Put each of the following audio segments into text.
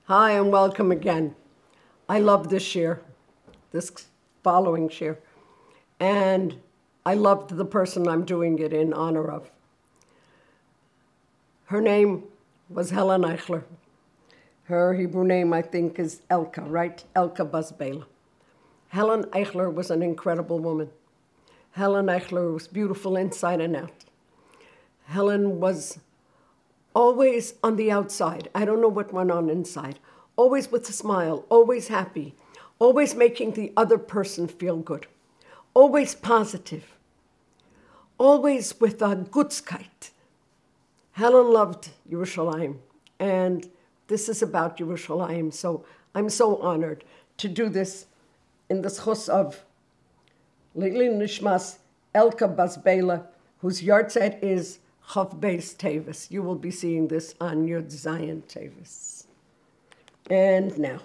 Hi and welcome again. I love this shir, this following shir, and I loved the person I'm doing it in honor of. Her name was Helen Eichler. Her Hebrew name, I think, is Alka, right? Alka bas Bילא. Helen Eichler was an incredible woman. Helen Eichler was beautiful inside and out. Helen was always on the outside. I don't know what went on inside. Always with a smile, always happy, always making the other person feel good, always positive, always with a Gutzkeit. Helen loved Yerushalayim, and this is about Yerushalayim, so I'm so honored to do this in the schus of לעילוי נשמת עלקה bas Bילא, whose yahrzeit is Chav Beis Tevis. You will be seeing this on Yud Zayin Tevis. And now,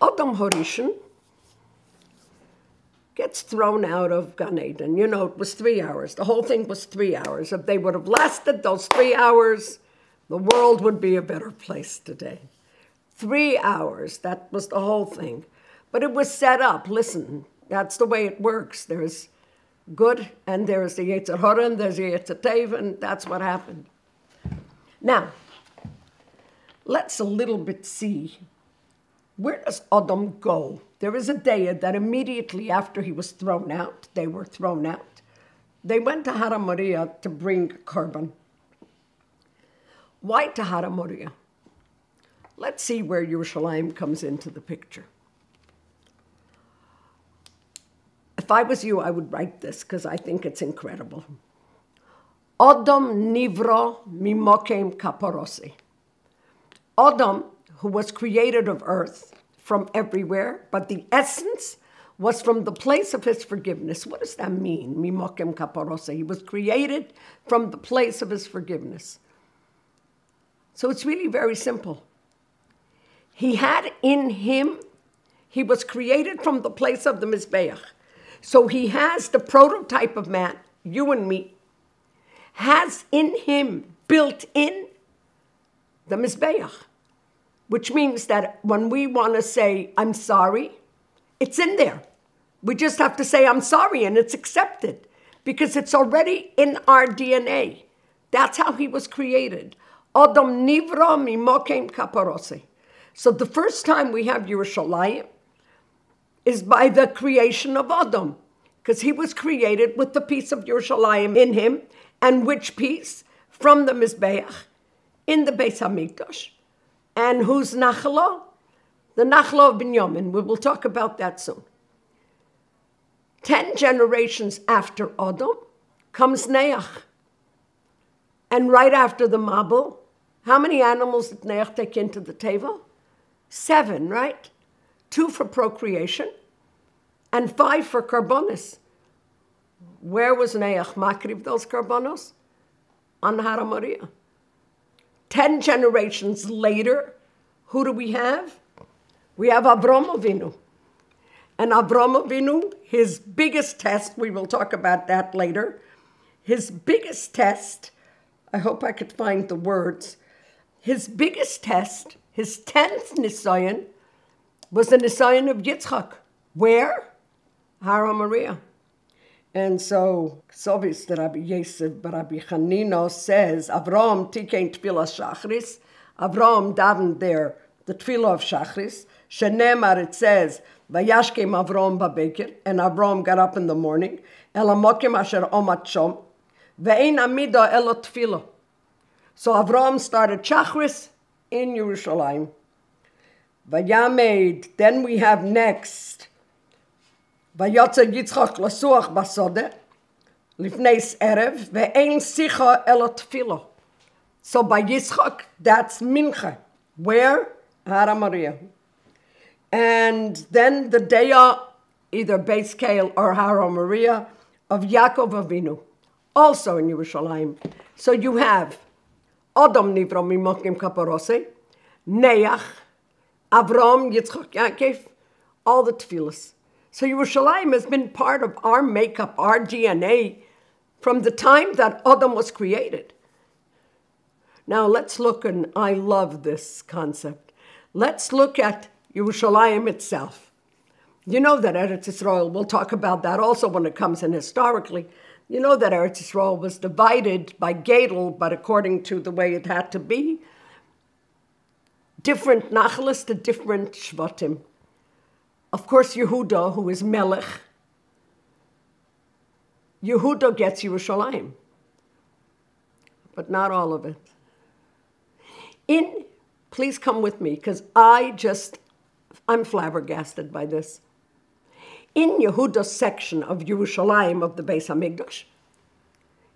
Adam Harishon gets thrown out of Gan Eden. You know, it was 3 hours. The whole thing was 3 hours. If they would have lasted those 3 hours, the world would be a better place today. 3 hours, that was the whole thing. But it was set up. Listen, that's the way it works. There's good, and there's the Yetzer Hara, and there's the Yetzer Tov, and that's what happened. Now, let's a little bit see, where does Adam go? There is a day that immediately after he was thrown out, they were thrown out, they went to Hara Moriah to bring Korban. Why to Hara Moriah? Let's see where Yerushalayim comes into the picture. If I was you, I would write this because I think it's incredible. Adam nivra mimokem kaparosi. Adam, who was created of earth from everywhere, but the essence was from the place of his forgiveness. What does that mean? Mimokem kaparosi. He was created from the place of his forgiveness. So it's really very simple. He had in him, he was created from the place of the Mizbeach. So he has the prototype of man, you and me, has in him, built in, the Mizbeach, which means that when we want to say, I'm sorry, it's in there. We just have to say, I'm sorry, and it's accepted, because it's already in our DNA. That's how he was created. Adam nivra mimokem kaparosi. So the first time we have Yerushalayim is by the creation of Adam, because he was created with the piece of Yerushalayim in him, and which piece? From the Mizbeach, in the Beis HaMikdash. And who's Nachalo? The Nachalo of Binyamin. We will talk about that soon. 10 generations after Adam comes Neach. And right after the Mabul, how many animals did Neach take into the teva? 7, right? 2 for procreation, and 5 for karbonos. Where was Neach makriv those karbonos? On Hara Moriah. 10 generations later, who do we have? We have Avram Avinu. And Avram Avinu, his biggest test, we will talk about that later, his biggest test, I hope I could find the words, his biggest test, his 10th Nisayan, was the Nisayan of Yitzchak. Where? Hara Moriah. And so, Sovis the Rabbi Yosef, Rabbi Chanino says, Avram tikein tefillah shachris. Avram davened there the tefillah of shachris. Shenemar, it says, Vayashkem Avram babeker, and Avram got up in the morning. Elamokim asher omat shom, ve'ein amida elo tefillah. So Avram started shachris in Yerushalayim. Vayamed, then we have next, Vayotze Yitzchak lasuach basode, lifneis erev, ve'ein sicha elo tefillah. So by Yitzchak, that's mincha. Where? Hara Moriah. And then the day either Beis Kale or Hara Moriah of Yaakov Avinu, also in Yerushalayim. So you have Adam nivra mimokim kaparose, Neach, Avram, Yitzchak, Yaakov, all the tefillahs. So Yerushalayim has been part of our makeup, our DNA, from the time that Adam was created. Now let's look, and I love this concept. Let's look at Yerushalayim itself. You know that Eretz Yisrael, we'll talk about that also when it comes in historically. You know that Eretz Yisrael was divided by Gadol, but according to the way it had to be, different Nachlas to different Shvatim. Of course, Yehuda, who is Melech, Yehuda gets Yerushalayim, but not all of it. Please come with me, because I'm flabbergasted by this. In Yehuda's section of Yerushalayim of the Beis HaMikdash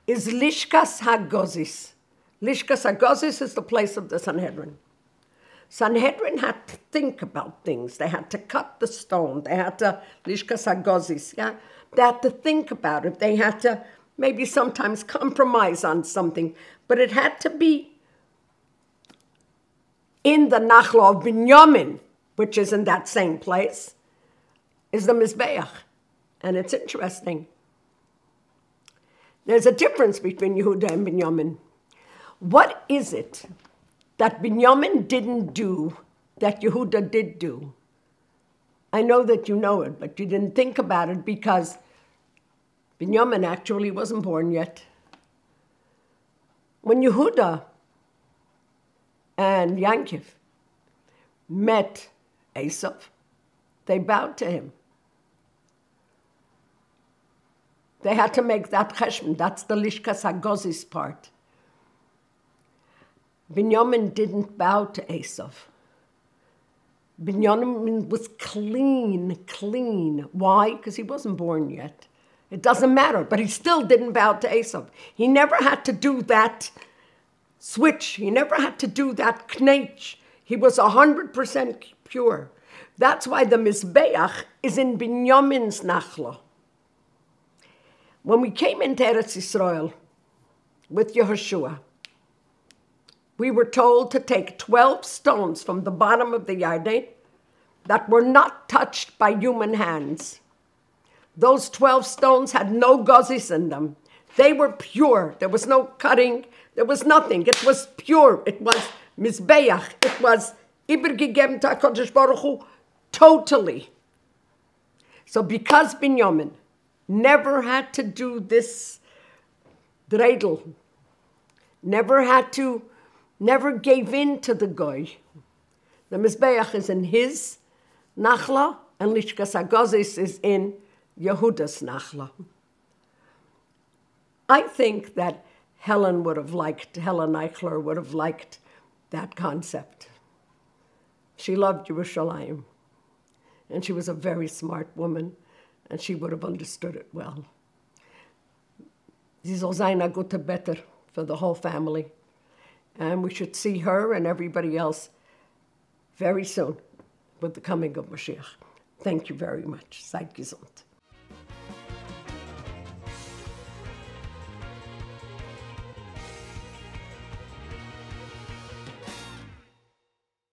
is Lishkas HaGozis. Lishkas HaGozis is the place of the Sanhedrin. Sanhedrin had to think about things. They had to cut the stone. They had to, Lishkas HaGozis, yeah? They had to think about it. They had to maybe sometimes compromise on something. But it had to be in the Nachla of Binyamin, which is in that same place, is the Mizbeach. And it's interesting. There's a difference between Yehuda and Binyamin. What is it that Binyamin didn't do that Yehuda did do? I know that you know it, but you didn't think about it because Binyamin actually wasn't born yet. When Yehuda and Yankov met Esav, they bowed to him. They had to make that cheshbon. That's the Lishkas HaGozis part. Binyamin didn't bow to Esav. Binyamin was clean. Why? Because he wasn't born yet. It doesn't matter, but he still didn't bow to Esav. He never had to do that switch. He never had to do that knetch. He was 100% pure. That's why the Mizbeach is in Binyamin's Nachla. When we came into Eretz Yisrael with Yehoshua, we were told to take 12 stones from the bottom of the Yarden that were not touched by human hands. Those 12 stones had no gozis in them. They were pure. There was no cutting. There was nothing. It was pure. It was Mizbeach. It was Ibergegeben HaKadosh Baruch Hu totally. So because Binyamin never had to do this dreidel, never gave in to the goy, the Mizbeach is in his Nachla, and Lishkas HaGozis is in Yehuda's Nachla. I think that Helen Eichler would have liked that concept. She loved Yerushalayim, and she was a very smart woman, and she would have understood it well. Sie soll sein a gute Better for the whole family, and we should see her and everybody else very soon with the coming of Mashiach. Thank you very much. Seid gesund.